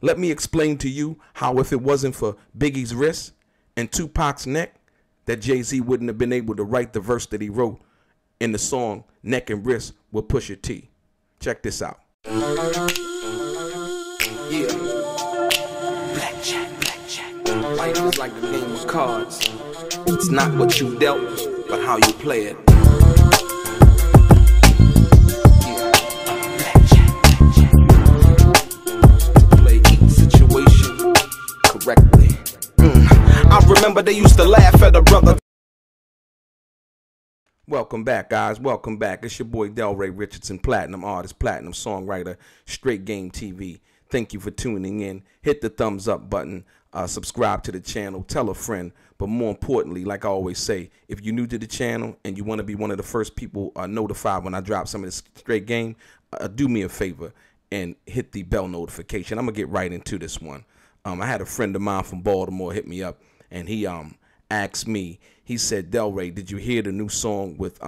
Let me explain to you how if it wasn't for Biggie's wrist and 2Pac's neck, that Jay-Z wouldn't have been able to write the verse that he wrote in the song Neck and Wrist with Pusha T. Check this out. Yeah. Blackjack. Life is like a game of cards. It's not what you dealt, but how you play it. Correctly. I remember they used to laugh at a brother. Welcome back, guys. Welcome back. It's your boy DELRAY, Richardson, platinum artist, platinum songwriter, Straight Game TV. Thank you for tuning in. Hit the thumbs up button. Subscribe to the channel. Tell a friend. But more importantly, like I always say, if you're new to the channel and you want to be one of the first people notified when I drop some of this straight game, do me a favor and hit the bell notification. I'm going to get right into this one. I had a friend of mine from Baltimore hit me up, and he asked me, he said, DELRAY, did you hear the new song with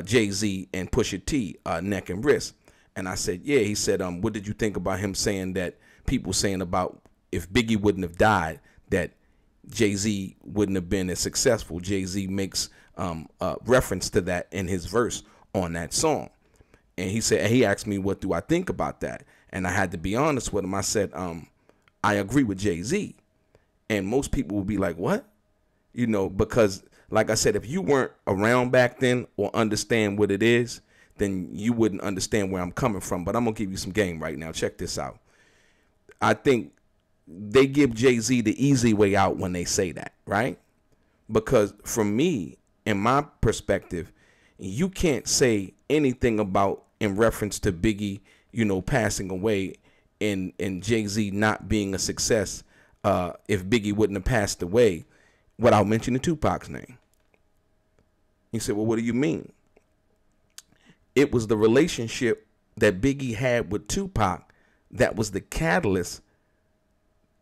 Jay-Z and Pusha T, Neck and Wrist? And I said, yeah. He said, what did you think about him saying that, people saying about if Biggie wouldn't have died, that Jay-Z wouldn't have been as successful? Jay-Z makes reference to that in his verse on that song. And he said, he asked me, what do I think about that? And I had to be honest with him. I said, I agree with Jay-Z. And most people will be like, what? You know, because like I said, if you weren't around back then or understand what it is, then you wouldn't understand where I'm coming from. But I'm going to give you some game right now. Check this out. I think they give Jay-Z the easy way out when they say that, right? Because from me, in my perspective, you can't say anything about in reference to Biggie, you know, passing away and Jay-Z not being a success if Biggie wouldn't have passed away without mentioning 2Pac's name. He said, well, what do you mean? It was the relationship that Biggie had with 2Pac that was the catalyst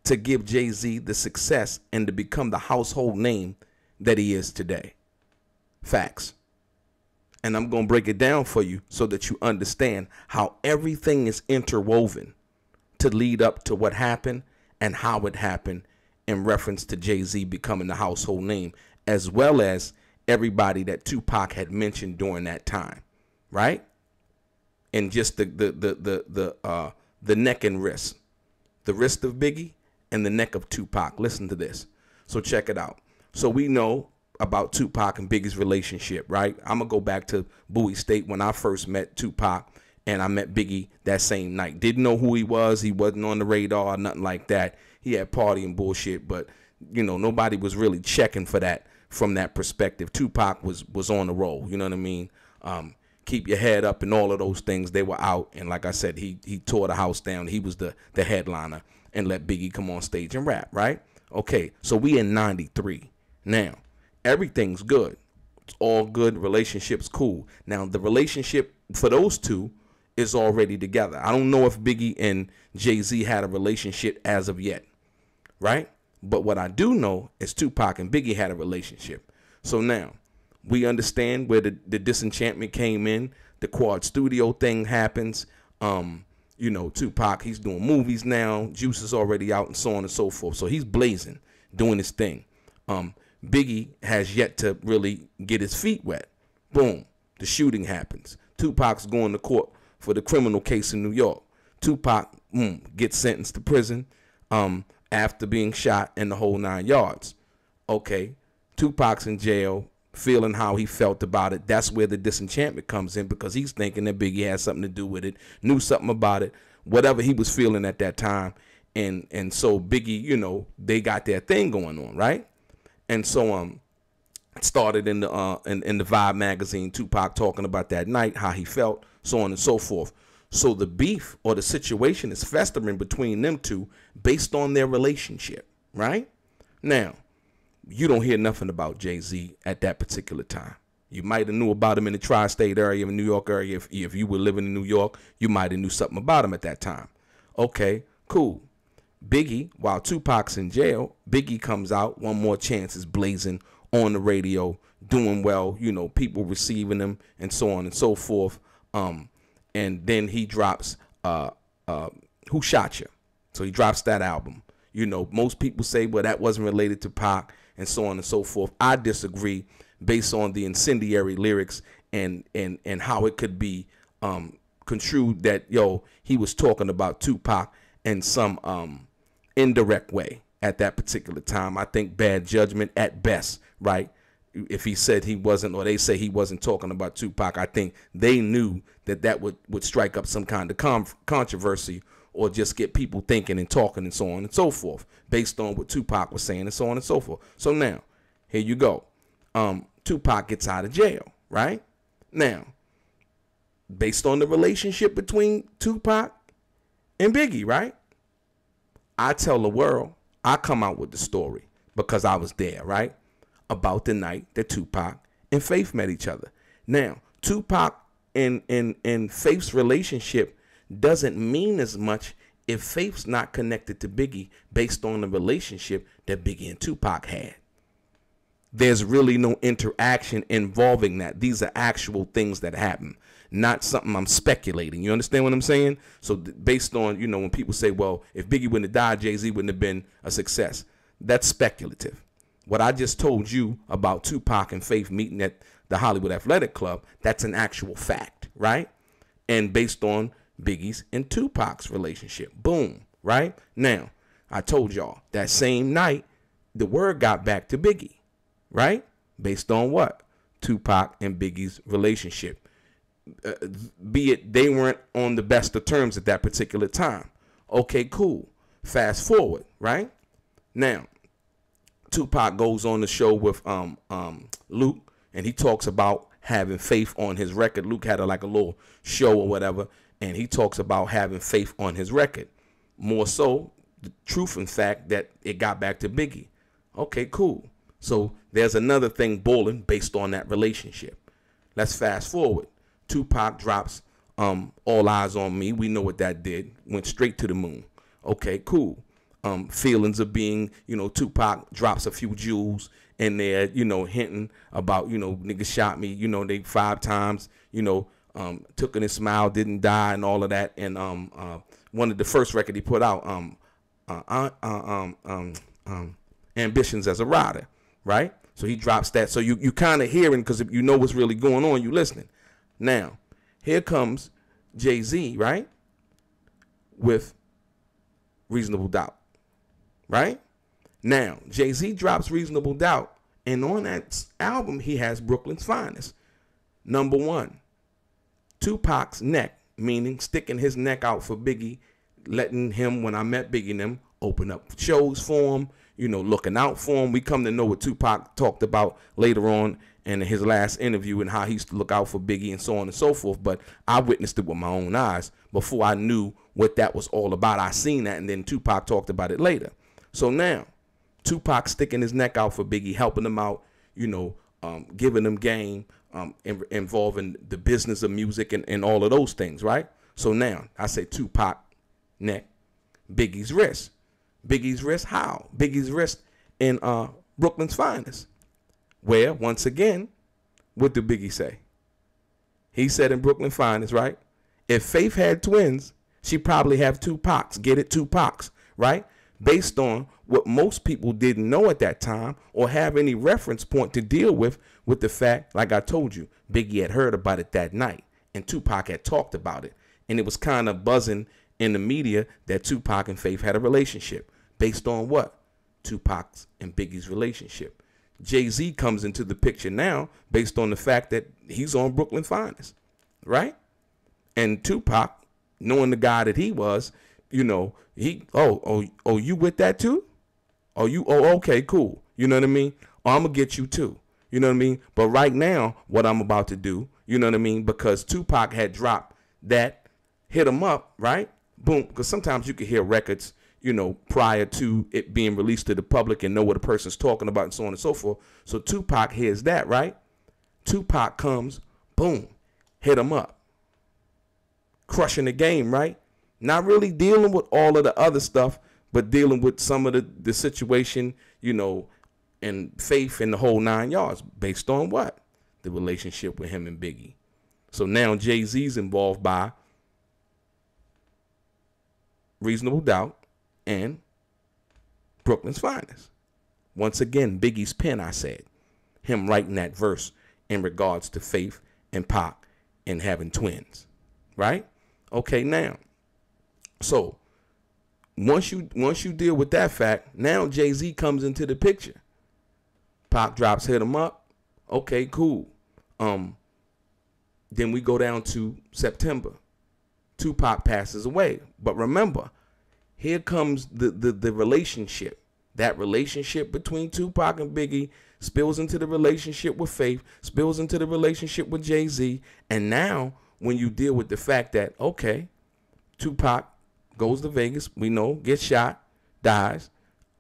to give Jay-Z the success and to become the household name that he is today. Facts. And I'm going to break it down for you so that you understand how everything is interwoven to lead up to what happened and how it happened in reference to Jay-Z becoming the household name, as well as everybody that 2Pac had mentioned during that time, right? And just the neck and wrist, the wrist of Biggie and the neck of 2Pac. Listen to this. So check it out. So we know about 2Pac and Biggie's relationship, right? I'm going to go back to Bowie State when I first met 2Pac, and I met Biggie that same night. Didn't know who he was. He wasn't on the radar or nothing like that. He had party and bullshit, but, you know, nobody was really checking for that from that perspective. 2Pac was on the roll, you know what I mean? Keep your head up and all of those things. They were out, and like I said, he tore the house down. He was the headliner and let Biggie come on stage and rap, right? Okay, so we in 93. Now, everything's good. It's all good. Relationship's cool. Now, the relationship for those two is already together. I don't know if Biggie and Jay-Z had a relationship as of yet, right? But what I do know is 2Pac and Biggie had a relationship. So now, we understand where the disenchantment came in. The Quad Studio thing happens. You know, 2Pac, he's doing movies now. Juice is already out and so on and so forth. So he's blazing, doing his thing. Biggie has yet to really get his feet wet. Boom. The shooting happens. 2Pac's going to court for the criminal case in New York. 2Pac gets sentenced to prison after being shot in the whole 9 yards. Okay. 2Pac's in jail, feeling how he felt about it. That's where the disenchantment comes in, because he's thinking that Biggie had something to do with it, knew something about it, whatever he was feeling at that time. And so Biggie, you know, they got their thing going on, right? And so it started in the Vibe magazine, 2Pac talking about that night, how he felt, so on and so forth. So the beef or the situation is festering between them two based on their relationship, right? Now, you don't hear nothing about Jay-Z at that particular time. You might have knew about him in the tri-state area, in the New York area. If you were living in New York, you might have knew something about him at that time. Okay, cool. Biggie, while 2Pac's in jail, Biggie comes out, One More Chance is blazing on the radio, doing well, you know, people receiving him and so on and so forth. And then he drops Who Shot You? So he drops that album. You know, most people say, well, that wasn't related to Pac and so on and so forth. I disagree based on the incendiary lyrics and how it could be construed that, yo, he was talking about Tupac in some indirect way at that particular time. I think bad judgment at best, right? If he said he wasn't, or they say he wasn't talking about Tupac, I think they knew that would strike up some kind of controversy, or just get people thinking and talking and so on and so forth based on what Tupac was saying and so on and so forth. So now, here you go. Tupac gets out of jail, right? Now, based on the relationship between Tupac and Biggie, right? I tell the world, I come out with the story because I was there, right? About the night that Tupac and Faith met each other. Now, Tupac and Faith's relationship doesn't mean as much if Faith's not connected to Biggie based on the relationship that Biggie and Tupac had. There's really no interaction involving that. These are actual things that happen, not something I'm speculating. You understand what I'm saying? So based on, you know, when people say, well, if Biggie wouldn't have died, Jay-Z wouldn't have been a success. That's speculative. What I just told you about Tupac and Faith meeting at the Hollywood Athletic Club, that's an actual fact, right? And based on Biggie's and Tupac's relationship. Boom, right? Now, I told y'all that same night, the word got back to Biggie, right? Based on what? Tupac and Biggie's relationship. Be it they weren't on the best of terms at that particular time. Okay, cool. Fast forward, right? Now, Tupac goes on the show with Luke, and he talks about having faith on his record. Luke had like a little show or whatever, and he talks about having faith on his record. More so, the truth and fact that it got back to Biggie. Okay, cool. So there's another thing boiling based on that relationship. Let's fast forward. Tupac drops All Eyes on Me. We know what that did. Went straight to the moon. Okay, cool. Feelings of being, you know, Tupac drops a few jewels in there, you know, hinting about, you know, niggas shot me, you know, they 5 times, you know, took in his smile, didn't die, and all of that. And one of the first record he put out, Ambitions as a Rider, right? So he drops that. So you kind of hearing, because if you know what's really going on, you listening. Now, here comes Jay-Z, right, with Reasonable Doubt, right? Now, Jay-Z drops Reasonable Doubt, and on that album, he has Brooklyn's Finest. Number 1, Tupac's neck, meaning sticking his neck out for Biggie, letting him, when I met Biggie and them, open up shows for him, you know, looking out for him. We come to know what Tupac talked about later on in his last interview and how he used to look out for Biggie and so on and so forth. But I witnessed it with my own eyes before I knew what that was all about. I seen that, and then Tupac talked about it later. So now, Tupac sticking his neck out for Biggie, helping him out, you know, giving him game, involving the business of music and all of those things, right? So now, I say Tupac neck, Biggie's wrist. Biggie's wrist, how? Biggie's wrist in Brooklyn's Finest. Where, once again, what did Biggie say? He said in Brooklyn's Finest, right? If Faith had twins, she'd probably have 2Pac's. Get it? 2Pac's, right? Based on what most people didn't know at that time or have any reference point to deal with the fact, like I told you, Biggie had heard about it that night and Tupac had talked about it. And it was kind of buzzing in the media that Tupac and Faith had a relationship. Based on what? Tupac's and Biggie's relationship. Jay-Z comes into the picture now based on the fact that he's on Brooklyn Finest, right? And Tupac, knowing the guy that he was, you know, he, you with that too? Okay, cool. You know what I mean? I'm going to get you too. You know what I mean? But right now, what I'm about to do, you know what I mean? Because Tupac had dropped that, hit him up, right? Boom. Because sometimes you can hear records, you know, prior to it being released to the public and know what a person's talking about and so on and so forth. So Tupac hears that, right? Tupac comes, boom, hit him up. Crushing the game, right? Not really dealing with all of the other stuff, but dealing with some of the situation, you know, and Faith in the whole 9 yards. Based on what? The relationship with him and Biggie. So now Jay-Z's involved by Reasonable Doubt, and Brooklyn's Finest. Once again, Biggie's pen, I said. Him writing that verse in regards to Faith and Pac and having twins. Right? Okay, now. So, once you deal with that fact, now Jay-Z comes into the picture. Pac drops Hit 'Em Up. Okay, cool. Then we go down to September. Tupac passes away. But remember, here comes the relationship. That relationship between Tupac and Biggie spills into the relationship with Faith, spills into the relationship with Jay-Z. And now, when you deal with the fact that, okay, Tupac goes to Vegas, we know, gets shot, dies.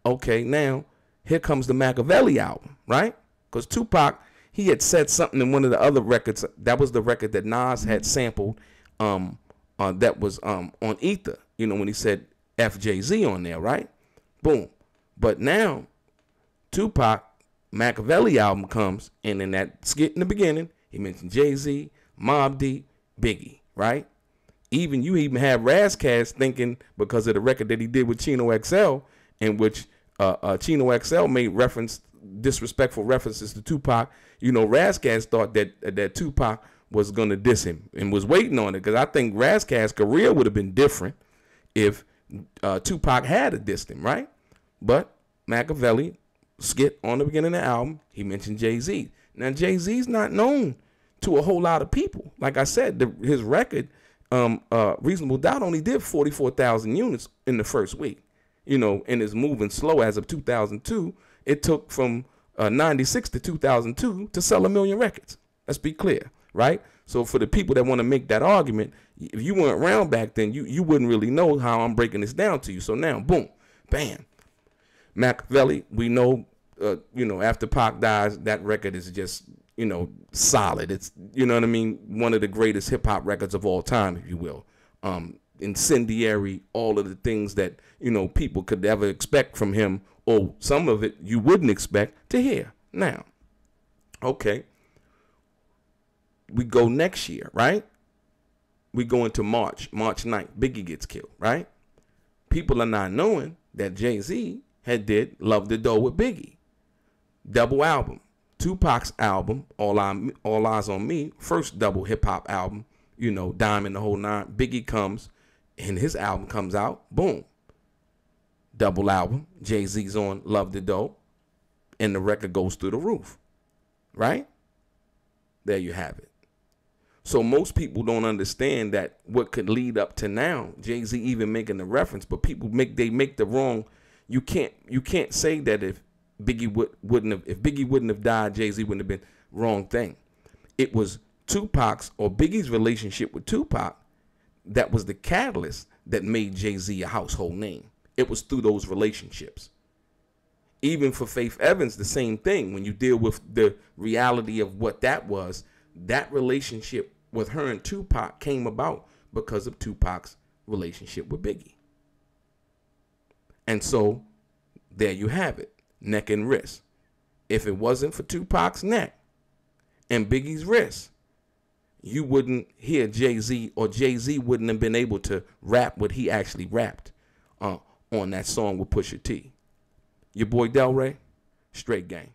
Okay, now, here comes the Machiavelli album, right? Because Tupac, he had said something in one of the other records. That was the record that Nas had sampled that was on Ether, you know, when he said FJZ on there, right? Boom. But now, Tupac, Machiavelli album comes, and in that skit in the beginning, he mentioned Jay-Z, Mobb Deep, Biggie, right? You even have Razkaz thinking, because of the record that he did with Chino XL, in which Chino XL made disrespectful references to Tupac. You know, Razkaz thought that Tupac was going to diss him and was waiting on it, because I think Razkaz's career would have been different if Tupac had dissed him, right? But Machiavelli skit on the beginning of the album, he mentioned Jay-Z. Now, Jay-Z's not known to a whole lot of people. Like I said, his record, Reasonable Doubt, only did 44,000 units in the first week. You know, and is moving slow as of 2002. It took from 96 to 2002 to sell 1 million records. Let's be clear, right? So for the people that want to make that argument, if you weren't around back then, you wouldn't really know how I'm breaking this down to you. So now, boom, bam. Machiavelli, we know, after Pac dies, that record is just, solid. It's, you know what I mean? One of the greatest hip hop records of all time, if you will. Incendiary, all of the things that, people could ever expect from him, or some of it you wouldn't expect to hear. Now, okay, we go next year, right? We go into March 9th, Biggie gets killed, right? People are not knowing that Jay-Z had did Love the Dough with Biggie. Double album. Tupac's album, All Eyes on Me, first double hip-hop album, Diamond the Whole Nine. Biggie comes, and his album comes out, boom. Double album, Jay-Z's on Love the Dough, and the record goes through the roof, right? There you have it. So most people don't understand that what could lead up to now, Jay-Z even making the reference, but people make the wrong. You can't say that if Biggie wouldn't have died, Jay-Z wouldn't have been. Wrong thing. It was Tupac's or Biggie's relationship with Tupac that was the catalyst that made Jay-Z a household name. It was through those relationships. Even for Faith Evans, the same thing. When you deal with the reality of what that was, that relationship with her and Tupac came about because of Tupac's relationship with Biggie. And so, there you have it, neck and wrist. If it wasn't for Tupac's neck and Biggie's wrist, you wouldn't hear Jay-Z, or Jay-Z wouldn't have been able to rap what he actually rapped on that song with Pusha T. Your boy DELRAY, straight gang.